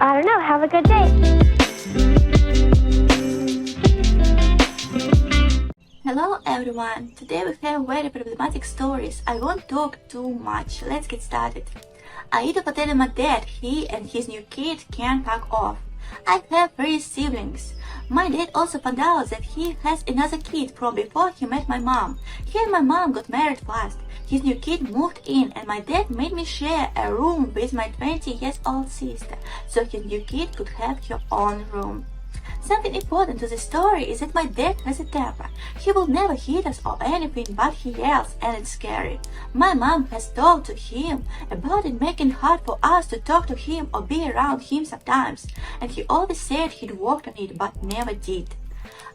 I don't know. Have a good day. Hello everyone! Today we have very problematic stories. I won't talk too much. Let's get started. AITA was telling my dad he and his new kid can fuck off. I have 3 siblings. My dad also found out that he has another kid from before he met my mom. He and my mom got married fast. His new kid moved in and my dad made me share a room with my 20-year-old sister, so his new kid could have her own room. Something important to the story is that my dad has a temper. He will never hit us or anything, but he yells and it's scary. My mom has talked to him about it making it hard for us to talk to him or be around him sometimes, and he always said he'd worked on it but never did.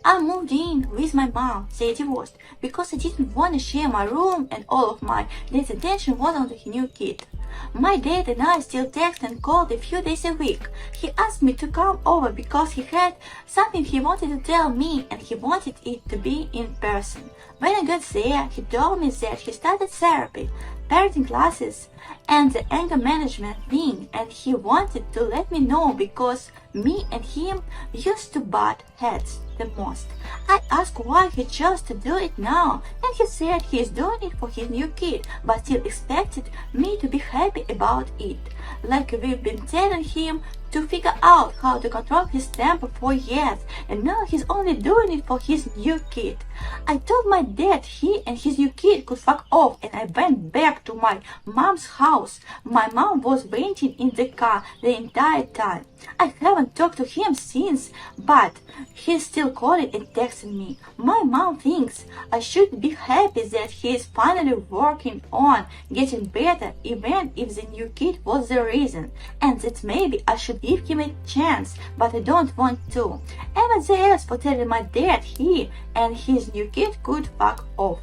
I moved in with my mom, they divorced, because I didn't want to share my room and all of my dad's attention was on the new kid. My dad and I still text and called a few days a week. He asked me to come over because he had something he wanted to tell me and he wanted it to be in person. When I got there, he told me that he started therapy, parenting classes, and the anger management thing, and he wanted to let me know because me and him used to butt heads the most. I asked why he chose to do it now, and he said he is doing it for his new kid, but still expected me to be happy about it. Like we've been telling him to figure out how to control his temper for years, and now he's only doing it for his new kid. I told my dad he and his new kid could fuck off, and I went back to my mom's house. My mom was waiting in the car the entire time. I haven't talked to him since, but he's still calling and texting me. My mom thinks I should be happy that he is finally working on getting better, even if the new kid was the reason, and that maybe I should give him a chance, but I don't want to. And at the end for telling my dad he and his new kid could fuck off.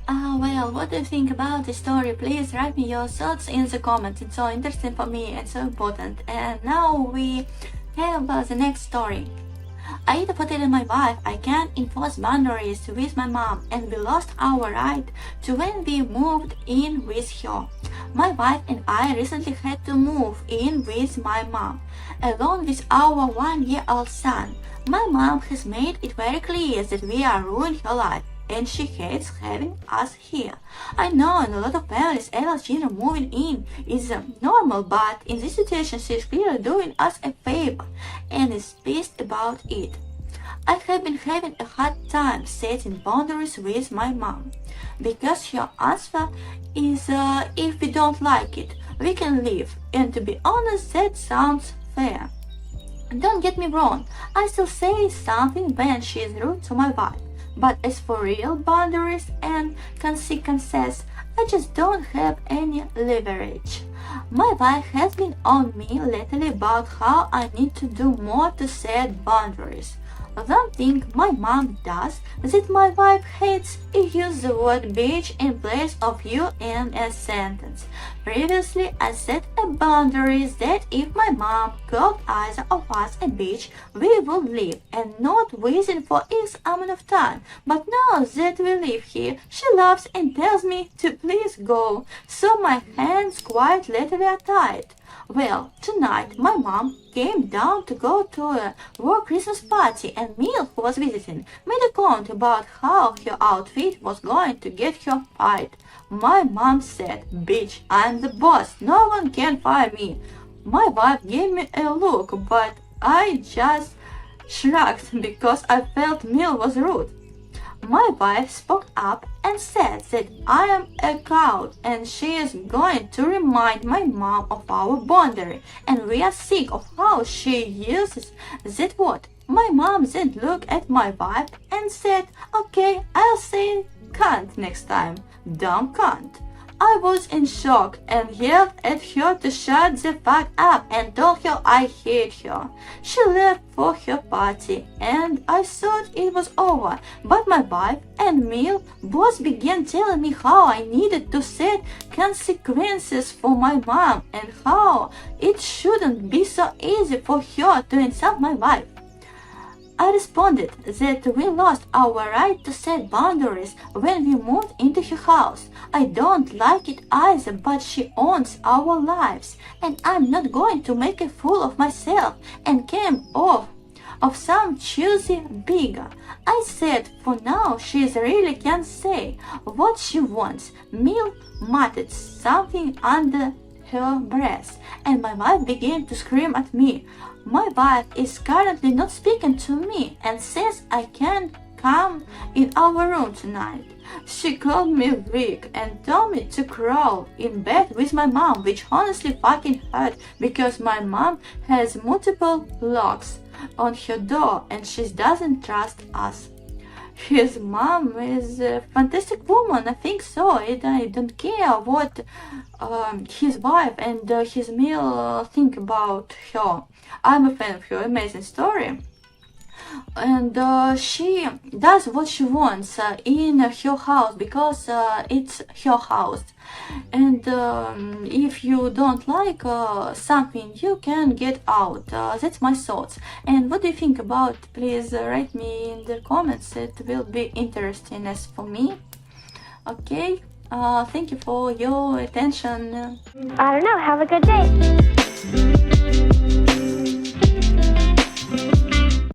Well, what do you think about the story? Please write me your thoughts in the comments. It's so interesting for me and so important. And now we have the next story. AITA was telling my wife I can't enforce boundaries with my mom, and we lost our right to when we moved in with her. My wife and I recently had to move in with my mom, along with our 1-year-old son. My mom has made it very clear that we are ruining her life, and she hates having us here. I know in a lot of families adult children moving in is normal, but in this situation she is clearly doing us a favor and is pissed about it. I have been having a hard time setting boundaries with my mom, because her answer is if we don't like it, we can leave, and to be honest that sounds fair. Don't get me wrong, I still say something when she is rude to my wife. But as for real boundaries and consequences, I just don't have any leverage. My wife has been on me lately about how I need to do more to set boundaries. One thing my mom does is that my wife hates use the word bitch in place of you in a sentence. Previously, I set a boundary that if my mom called either of us a bitch, we would leave and not waiting for X amount of time. But now that we live here, she laughs and tells me to please go, so my hands quite literally are tied. Well, tonight my mom came down to go to a work Christmas party, and Mil, who was visiting, made a comment about how her outfit was going to get her fired. My mom said, "Bitch, I'm the boss, no one can fire me." My wife gave me a look, but I just shrugged because I felt Mil was rude. My wife spoke up and said that I am a coward and she is going to remind my mom of our boundary, and we are sick of how she uses that word. My mom then looked at my wife and said, "Okay, I'll say cunt next time. Dumb cunt." I was in shock and yelled at her to shut the fuck up and told her I hate her. She left for her party and I thought it was over, but my wife and Mil both began telling me how I needed to set consequences for my mom and how it shouldn't be so easy for her to insult my wife. I responded that we lost our right to set boundaries when we moved into her house. I don't like it either, but she owns our lives, and I'm not going to make a fool of myself and came off of some choosy bigger. I said for now she really can say what she wants. Mill muttered something under her breath, and my wife began to scream at me. My wife is currently not speaking to me and says I can't come in our room tonight. She called me weak and told me to crawl in bed with my mom, which honestly fucking hurt because my mom has multiple locks on her door and she doesn't trust us. His mom is a fantastic woman, I think so, and I don't care what his wife and his meal think about her. I'm a fan of her amazing story. And she does what she wants in her house because it's her house. And if you don't like something, you can get out. That's my thoughts. And what do you think about? Please write me in the comments. It will be interesting as for me. Okay. Thank you for your attention. I don't know. Have a good day.